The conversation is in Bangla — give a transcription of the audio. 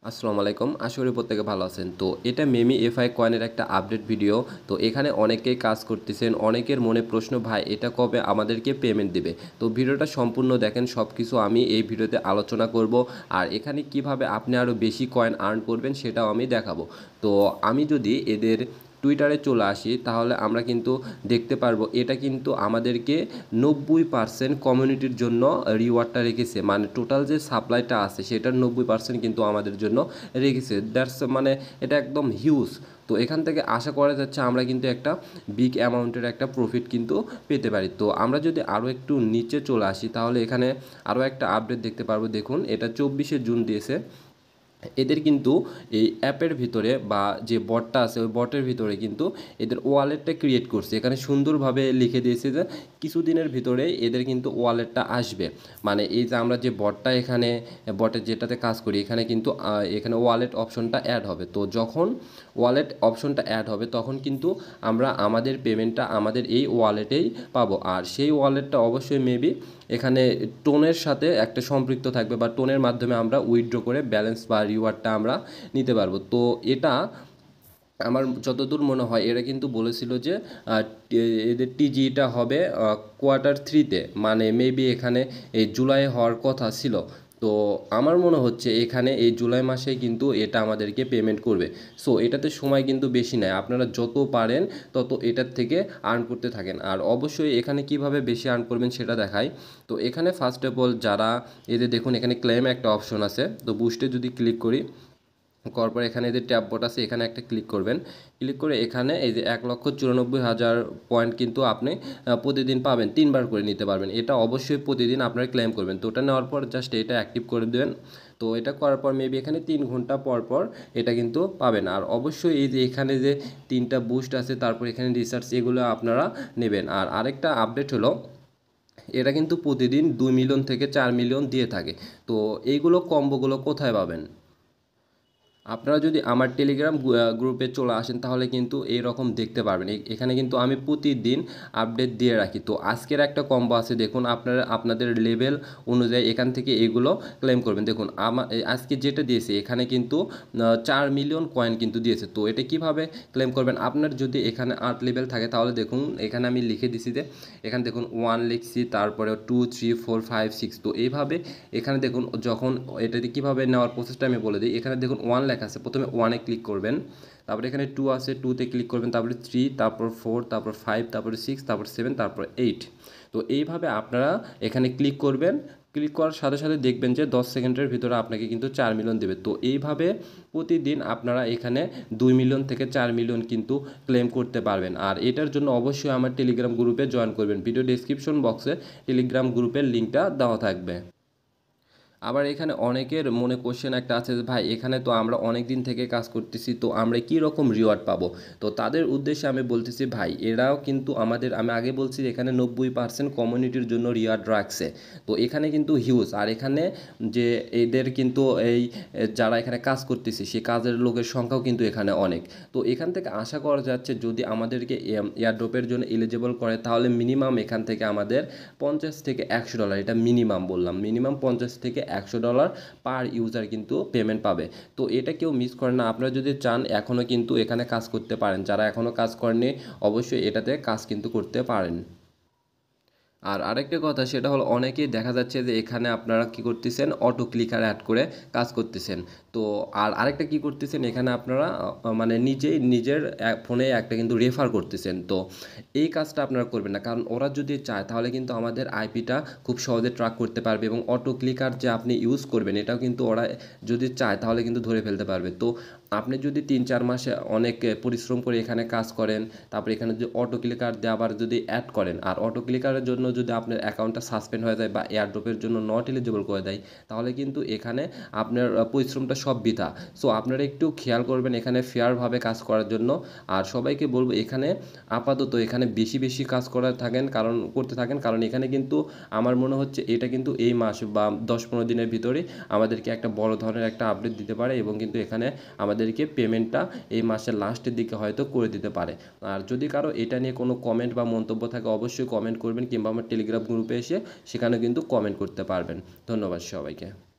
আসসালামু আলাইকুম। আশা করি প্রত্যেকে ভালো আছেন। তো এটা মেমি এফআই কয়েনের একটা আপডেট ভিডিও। তো এখানে অনেকেই কাজ করতেছেন। অনেকের মনে প্রশ্ন, ভাই এটা কবে আমাদেরকে পেমেন্ট দিবে? তো ভিডিওটা সম্পূর্ণ দেখেন। সবকিছু আমি এই ভিডিওতে আলোচনা করব। আর এখানে কিভাবে আপনি আরও বেশি কয়েন আর্ন করবেন সেটাও আমি দেখাবো। তো আমি যদি এদের টুইটারে চলে আসি তাহলে আমরা কিন্তু দেখতে পারবো এটা কিন্তু আমাদেরকে 90% কমিউনিটির জন্য রিওয়ার্ডটা রেখেছে। মানে টোটাল যে সাপ্লাইটা আছে সেটার 90% কিন্তু আমাদের জন্য রেখেছে। দ্যাটস মানে এটা একদম হিউজ। তো এখান থেকে আশা করা যাচ্ছে আমরা কিন্তু একটা বিগ অ্যামাউন্টের একটা প্রফিট কিন্তু পেতে পারি। তো আমরা যদি আরও একটু নিচে চলে আসি তাহলে এখানে আরও একটা আপডেট দেখতে পারবো। দেখুন এটা 24শে জুন দিয়েছে। এদের কিন্তু এই অ্যাপের ভিতরে বা যে বটটা আছে ওই বটের ভিতরে কিন্তু এদের ওয়ালেটটা ক্রিয়েট করছে। এখানে সুন্দরভাবে লিখে দিয়েছে যে কিছুদিনের ভিতরে এদের কিন্তু ওয়ালেটটা আসবে। মানে এই যে আমরা যে বটটা এখানে বটের যেটাতে কাজ করি এখানে কিন্তু এখানে ওয়ালেট অপশনটা অ্যাড হবে। তো যখন ওয়ালেট অপশনটা অ্যাড হবে তখন কিন্তু আমরা আমাদের পেমেন্টটা আমাদের এই ওয়ালেটেই পাবো। আর সেই ওয়ালেটটা অবশ্যই মেবি এখানে টোনের সাথে একটা সম্পৃক্ত থাকবে বা টোনের মাধ্যমে আমরা উইথড্র করে ব্যালেন্স বা রিওয়ার্ডটা আমরা নিতে পারবো। তো এটা আমার যতদূর মনে হয় এরা কিন্তু বলেছিল যে এদের টিজিটা হবে কোয়ার্টার 3-তে, মানে মেবি এখানে এই জুলাই হওয়ার কথা ছিল। তো আমার মনে হচ্ছে এখানে এই জুলাই মাসে কিন্তু এটা আমাদেরকে পেমেন্ট করবে। সো এটাতে সময় কিন্তু বেশি নেয়, আপনারা যত পারেন তত এটার থেকে আর্ন করতে থাকেন। আর অবশ্যই এখানে কিভাবে বেশি আর্ন করবেন সেটা দেখাই। তো এখানে ফার্স্ট অফ অল যারা এদের দেখুন এখানে ক্লেম একটা অপশন আছে। তো বুস্টে যদি ক্লিক করি করার পর এখানে যে ট্যাব বট আছে এখানে একটা ক্লিক করবেন। ক্লিক করে এখানে এই যে 1,94,000 পয়েন্ট কিন্তু আপনি প্রতিদিন পাবেন, 3বার করে নিতে পারবেন। এটা অবশ্যই প্রতিদিন আপনারা ক্লেম করবেন। তো ওটা নেওয়ার পর জাস্ট এটা অ্যাক্টিভ করে দেবেন। তো এটা করার পর মেবি এখানে 3 ঘন্টা পর পর এটা কিন্তু পাবেন। আর অবশ্যই এই যে এখানে যে 3টা বুস্ট আছে তারপর এখানে রিসার্চ এগুলো আপনারা নেবেন। আর আরেকটা আপডেট হলো এরা কিন্তু প্রতিদিন 2 মিলিয়ন থেকে 4 মিলিয়ন দিয়ে থাকে। তো এইগুলো কম্বোগুলো কোথায় পাবেন? আপনারা যদি আমার টেলিগ্রাম গ্রুপে চলে আসেন তাহলে কিন্তু এইরকম দেখতে পারবেন। এখানে কিন্তু আমি প্রতিদিন আপডেট দিয়ে রাখি। তো আজকের একটা কম্বো আছে, দেখুন আপনারা আপনাদের লেভেল অনুযায়ী এখান থেকে এগুলো ক্লেম করবেন। দেখুন আজকে যেটা দিয়েছে এখানে কিন্তু 4 মিলিয়ন কয়েন কিন্তু দিয়েছে। তো এটা কিভাবে ক্লেম করবেন? আপনার যদি এখানে 8 লেভেল থাকে তাহলে দেখুন এখানে আমি লিখে দিছি যে এখানে দেখুন 1 লিখছি, তারপরে 2 3 4 5 6। তো এইভাবে এখানে দেখুন যখন এটাতে কীভাবে নেওয়ার প্রসেসটা আমি বলে দিই। এখানে দেখুন 1 লেখা আছে, প্রথমে 1-এ ক্লিক করবেন, তারপরে এখানে 2 আছে 2-তে ক্লিক করবেন, তারপরে 3, তারপর 4, তারপর 5, তারপরে 6, তারপর 7, তারপর 8। তো এইভাবে আপনারা এখানে ক্লিক করবেন। ক্লিক করার সাথে সাথে দেখবেন যে 10 সেকেন্ডের ভিতরে আপনাকে কিন্তু 4 মিলিয়ন দেবে। তো এইভাবে প্রতিদিন আপনারা এখানে 2 মিলিয়ন থেকে 4 মিলিয়ন কিন্তু ক্লেম করতে পারবেন। আর এটার জন্য অবশ্যই আমার টেলিগ্রাম গ্রুপে জয়েন করবেন। ভিডিও ডেসক্রিপশন বক্সে টেলিগ্রাম গ্রুপের লিঙ্কটা দেওয়া থাকবে। আবার এখানে অনেকের মনে কোশ্চেন একটা আছে যে ভাই এখানে তো আমরা অনেক দিন থেকে কাজ করতেছি, তো আমরা কী রকম রিওয়ার্ড পাবো? তো তাদের উদ্দেশ্যে আমি বলতেছি ভাই এরাও কিন্তু আমাদের, আমি আগে বলছি এখানে 90% কমিউনিটির জন্য রিওয়ার্ড রাখছে। তো এখানে কিন্তু হিউজ। আর এখানে যে এদের কিন্তু এই যারা এখানে কাজ করতেছে সেই কাজের লোকের সংখ্যাও কিন্তু এখানে অনেক। তো এখান থেকে আশা করা যাচ্ছে যদি আমাদেরকে এয়ারড্রপের জন্য এলিজিবল করে তাহলে মিনিমাম এখান থেকে আমাদের $50 থেকে $100, এটা মিনিমাম বললাম, মিনিমাম $50 থেকে $100 পার ইউজার কিন্তু পেমেন্ট পাবে। তো এটা কেউ মিস করে না। আপনারা যদি চান এখনও কিন্তু এখানে কাজ করতে পারেন, যারা এখনও কাজ করেননি অবশ্যই এটাতে কাজ কিন্তু করতে পারেন। আর আরেকটা কথা সেটা হলো অনেকেই দেখা যাচ্ছে যে এখানে আপনারা কি করতেছেন অটো ক্লিকার অ্যাড করে কাজ করতেছেন। তো আর আরেকটা কি করতেছেন এখানে আপনারা মানে নিজেই নিজের ফোনে একটা কিন্তু রেফার করতেছেন। তো এই কাজটা আপনারা করবেন না, কারণ ওরা যদি চায় তাহলে কিন্তু আমাদের আইপিটা খুব সহজে ট্র্যাক করতে পারবে এবং অটো ক্লিকার যে আপনি ইউজ করবেন এটাও কিন্তু ওরা যদি চায় তাহলে কিন্তু ধরে ফেলতে পারবে। তো আপনি যদি 3-4 মাসে অনেক পরিশ্রম করে এখানে কাজ করেন, তারপরে এখানে যদি অটো ক্লিকার দিয়ে আবার যদি অ্যাড করেন, আর অটো ক্লিকারের জন্য যদি আপনার অ্যাকাউন্টটা সাসপেন্ড হয়ে যায় বা এয়ারড্রপের জন্য নট এলিজিবল করে দেয় তাহলে কিন্তু এখানে আপনার পরিশ্রমটা সব বৃথা। সো আপনারা একটু খেয়াল করবেন এখানে ফেয়ারভাবে কাজ করার জন্য। আর সবাইকে বলবো এখানে আপাতত এখানে বেশি বেশি কাজ করতে থাকেন, কারণ এখানে কিন্তু আমার মনে হচ্ছে এটা কিন্তু এই মাস বা 10-15 দিনের ভিতরে আমাদেরকে একটা বড় ধরনের একটা আপডেট দিতে পারে এবং কিন্তু এখানে আমাদেরকে পেমেন্টটা এই মাসের লাস্টের দিকে হয়তো করে দিতে পারে। আর যদি কারো এটা নিয়ে কোনো কমেন্ট বা মন্তব্য থাকে অবশ্যই কমেন্ট করবেন, কিংবা আমার টেলিগ্রাম গ্রুপে এসে সেখানে কিন্তু কমেন্ট করতে পারবেন। ধন্যবাদ সবাইকে।